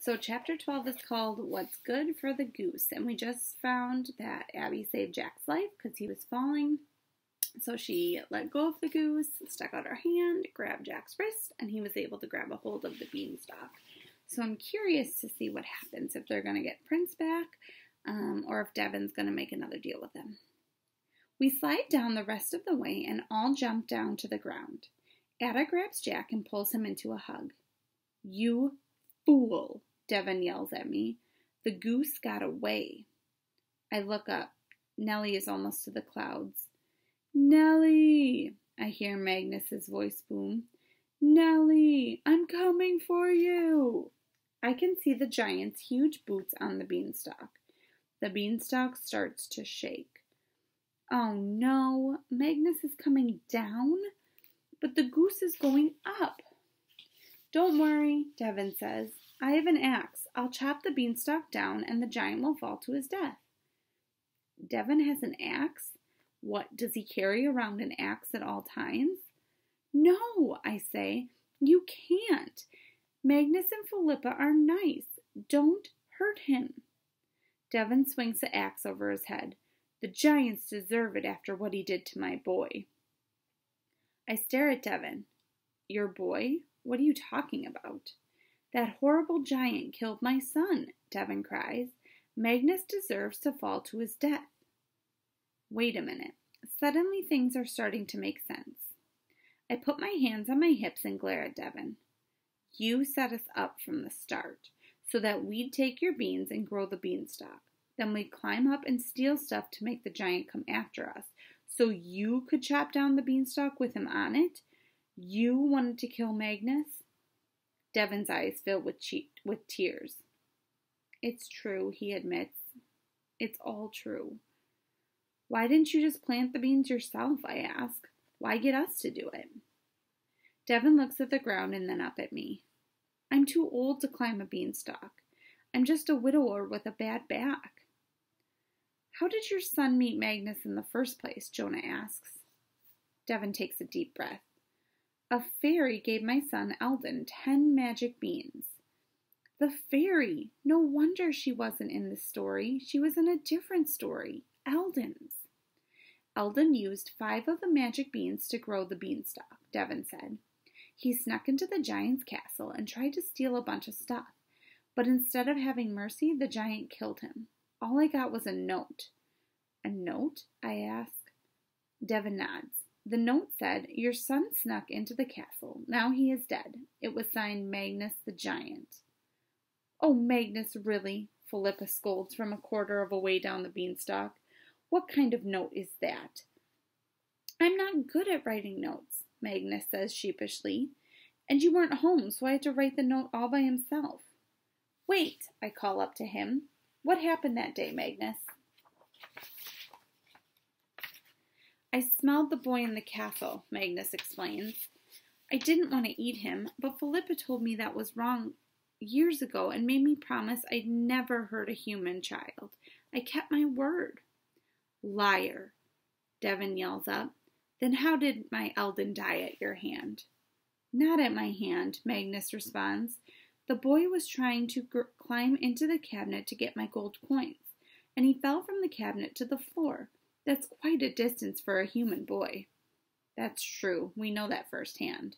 So chapter 12 is called What's Good for the Goose, and we just found that Abby saved Jack's life because he was falling. So she let go of the goose, stuck out her hand, grabbed Jack's wrist, and he was able to grab a hold of the beanstalk. So I'm curious to see what happens, if they're going to get Prince back, or if Devon's going to make another deal with him. We slide down the rest of the way and all jump down to the ground. Ada grabs Jack and pulls him into a hug. "You fool," Devon yells at me. "The goose got away." I look up. Nellie is almost to the clouds. "Nellie," I hear Magnus's voice boom. "Nellie, I'm coming for you." I can see the giant's huge boots on the beanstalk. The beanstalk starts to shake. Oh no, Magnus is coming down, but the goose is going up. "Don't worry," Devon says. "I have an axe. I'll chop the beanstalk down and the giant will fall to his death." Devon has an axe? What, does he carry around an axe at all times? "No," I say. "You can't. Magnus and Philippa are nice. Don't hurt him." Devon swings the axe over his head. "The giants deserve it after what he did to my boy." I stare at Devon. "Your boy? What are you talking about?" "That horrible giant killed my son," Devon cries. "Magnus deserves to fall to his death." Wait a minute. Suddenly things are starting to make sense. I put my hands on my hips and glare at Devon. "You set us up from the start, so that we'd take your beans and grow the beanstalk. Then we'd climb up and steal stuff to make the giant come after us, so you could chop down the beanstalk with him on it? You wanted to kill Magnus?" Devon's eyes fill with tears. "It's true," he admits. "It's all true." "Why didn't you just plant the beans yourself?" I ask. "Why get us to do it?" Devon looks at the ground and then up at me. "I'm too old to climb a beanstalk. I'm just a widower with a bad back." "How did your son meet Magnus in the first place?" Jonah asks. Devon takes a deep breath. "A fairy gave my son Eldon 10 magic beans." "The fairy! No wonder she wasn't in this story. She was in a different story, Eldon's." "Eldon used 5 of the magic beans to grow the beanstalk," Devon said. "He snuck into the giant's castle and tried to steal a bunch of stuff. But instead of having mercy, the giant killed him. All I got was a note." "A note?" I ask. Devon nods. "The note said, 'Your son snuck into the castle. Now he is dead.' It was signed Magnus the Giant." "Oh, Magnus, really?" Philippa scolds from a quarter of a way down the beanstalk. "What kind of note is that?" "I'm not good at writing notes," Magnus says sheepishly. "And you weren't home, so I had to write the note all by himself." "Wait," I call up to him. "What happened that day, Magnus?" "I smelled the boy in the castle," Magnus explains. "I didn't want to eat him, but Philippa told me that was wrong years ago and made me promise I'd never hurt a human child. I kept my word." "Liar," Devon yells up. "Then how did my Eldon die at your hand?" "Not at my hand," Magnus responds. "The boy was trying to climb into the cabinet to get my gold coins, and he fell from the cabinet to the floor. That's quite a distance for a human boy." "That's true. We know that firsthand."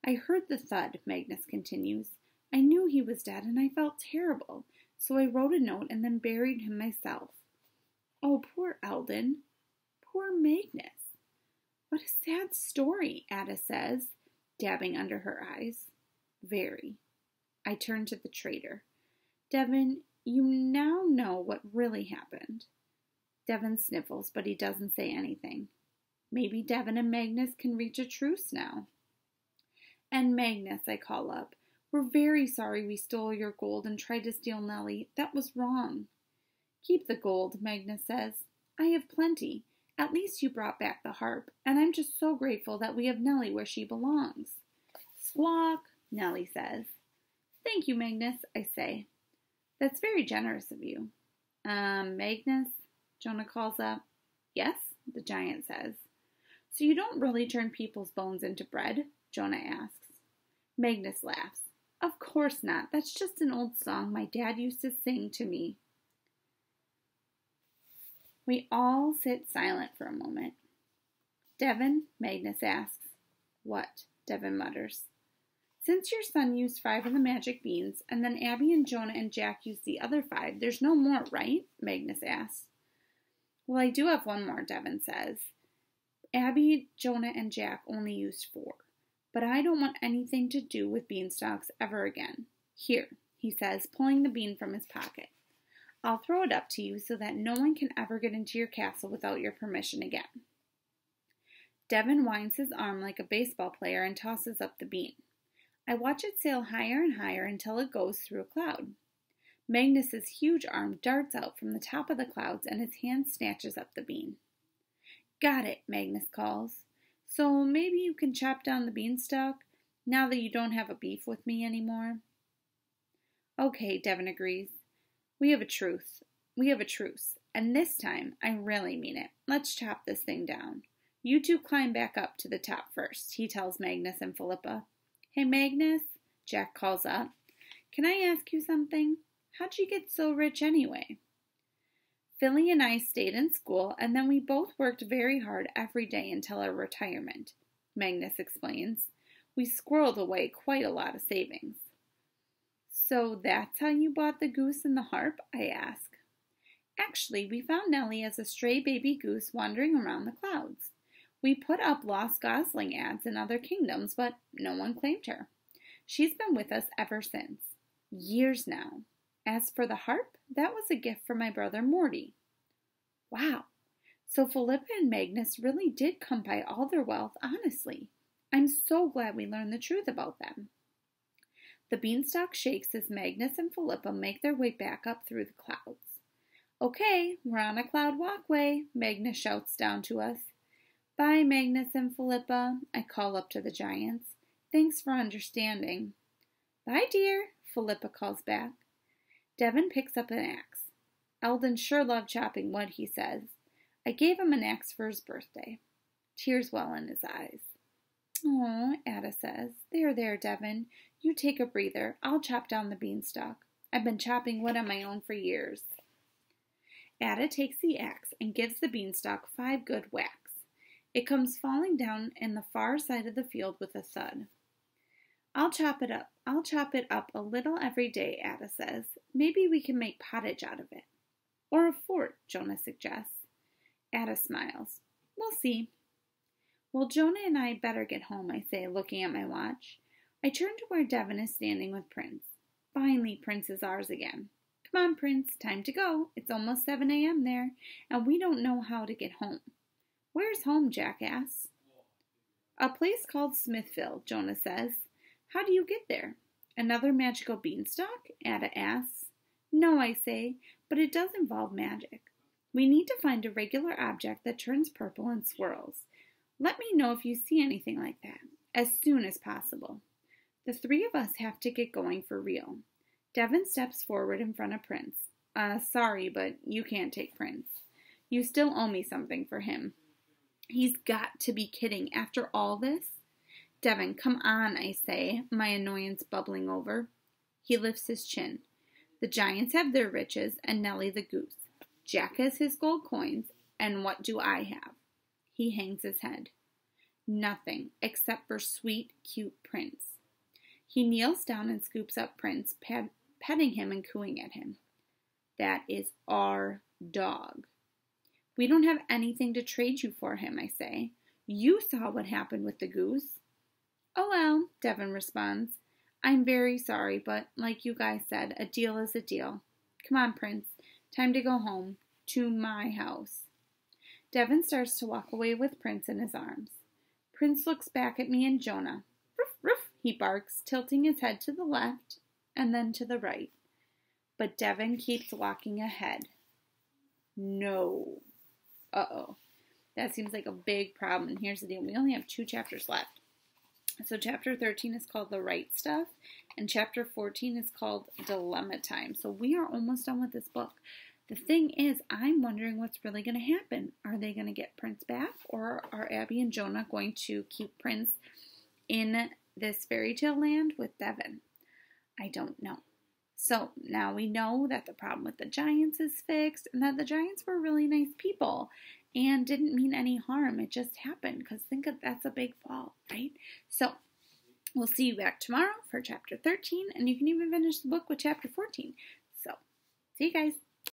"I heard the thud," Magnus continues. "I knew he was dead, and I felt terrible, so I wrote a note and then buried him myself." "Oh, poor Eldon. Poor Magnus." "What a sad story," Ada says, dabbing under her eyes. "Very." I turn to the traitor. "Devon, you now know what really happened." Devon sniffles, but he doesn't say anything. Maybe Devon and Magnus can reach a truce now. "And Magnus," I call up, "we're very sorry we stole your gold and tried to steal Nellie. That was wrong." "Keep the gold," Magnus says. "I have plenty. At least you brought back the harp, and I'm just so grateful that we have Nellie where she belongs." "Squawk," Nellie says. "Thank you, Magnus," I say. "That's very generous of you." Magnus," Jonah calls up. "Yes," the giant says. "So you don't really turn people's bones into bread?" Jonah asks. Magnus laughs. Of course not. That's just an old song my dad used to sing to me. We all sit silent for a moment. Devin, Magnus asks. What? Devin mutters. Since your son used 5 of the magic beans, and then Abby and Jonah and Jack used the other 5, there's no more, right? Magnus asks. Well, I do have one more, Devin says. Abby, Jonah, and Jack only used 4. But I don't want anything to do with beanstalks ever again. Here, he says, pulling the bean from his pocket. I'll throw it up to you so that no one can ever get into your castle without your permission again. Devin winds his arm like a baseball player and tosses up the bean. I watch it sail higher and higher until it goes through a cloud. Magnus's huge arm darts out from the top of the clouds and his hand snatches up the bean. Got it, Magnus calls. So maybe you can chop down the beanstalk now that you don't have a beef with me anymore? Okay, Devin agrees. We have a truce, and this time I really mean it. Let's chop this thing down. You two climb back up to the top first, he tells Magnus and Philippa. Hey, Magnus, Jack calls up. Can I ask you something? How'd you get so rich anyway? Philly and I stayed in school, and then we both worked very hard every day until our retirement, Magnus explains. We squirreled away quite a lot of savings. So that's how you bought the goose and the harp? I ask. Actually, we found Nellie as a stray baby goose wandering around the clouds. We put up lost gosling ads in other kingdoms, but no one claimed her. She's been with us ever since. Years now. As for the harp, that was a gift from my brother Morty. Wow. So Philippa and Magnus really did come by all their wealth honestly. I'm so glad we learned the truth about them. The beanstalk shakes as Magnus and Philippa make their way back up through the clouds. Okay, we're on a cloud walkway, Magnus shouts down to us. Bye, Magnus and Philippa, I call up to the giants. Thanks for understanding. Bye, dear, Philippa calls back. Devin picks up an axe. Eldon sure loved chopping wood, he says. I gave him an axe for his birthday. Tears well in his eyes. Oh, Ada says. There, Devin. You take a breather. I'll chop down the beanstalk. I've been chopping wood on my own for years. Ada takes the axe and gives the beanstalk 5 good whacks. It comes falling down in the far side of the field with a thud. I'll chop it up a little every day, Ada says. Maybe we can make pottage out of it. Or a fort, Jonah suggests. Ada smiles. We'll see. Well, Jonah and I better get home, I say, looking at my watch. I turn to where Devin is standing with Prince. Finally, Prince is ours again. Come on, Prince, time to go. It's almost 7 a.m. there, and we don't know how to get home. Where's home, Jack asks. A place called Smithville, Jonah says. How do you get there? Another magical beanstalk? Ada asks. No, I say, but it does involve magic. We need to find a regular object that turns purple and swirls. Let me know if you see anything like that, as soon as possible. The 3 of us have to get going for real. Devin steps forward in front of Prince. Sorry, but you can't take Prince. You still owe me something for him. He's got to be kidding after all this. Devin, come on, I say, my annoyance bubbling over. He lifts his chin. The giants have their riches, and Nellie the goose. Jack has his gold coins, and what do I have? He hangs his head. Nothing, except for sweet, cute Prince. He kneels down and scoops up Prince, petting him and cooing at him. That is our dog. We don't have anything to trade you for him, I say. You saw what happened with the goose. Oh well, Devin responds. I'm very sorry, but like you guys said, a deal is a deal. Come on, Prince. Time to go home. To my house. Devin starts to walk away with Prince in his arms. Prince looks back at me and Jonah. Ruff, ruff, he barks, tilting his head to the left and then to the right. But Devin keeps walking ahead. No. Uh-oh. That seems like a big problem. And here's the deal. We only have 2 chapters left. So chapter 13 is called The Right Stuff, and chapter 14 is called Dilemma Time. So we are almost done with this book. The thing is, I'm wondering what's really going to happen. Are they going to get Prince back, or are Abby and Jonah going to keep Prince in this fairy tale land with Devin? I don't know. So now we know that the problem with the giants is fixed and that the giants were really nice people and didn't mean any harm. It just happened because think of that's a big fall, right? So we'll see you back tomorrow for chapter 13, and you can even finish the book with chapter 14. So see you guys.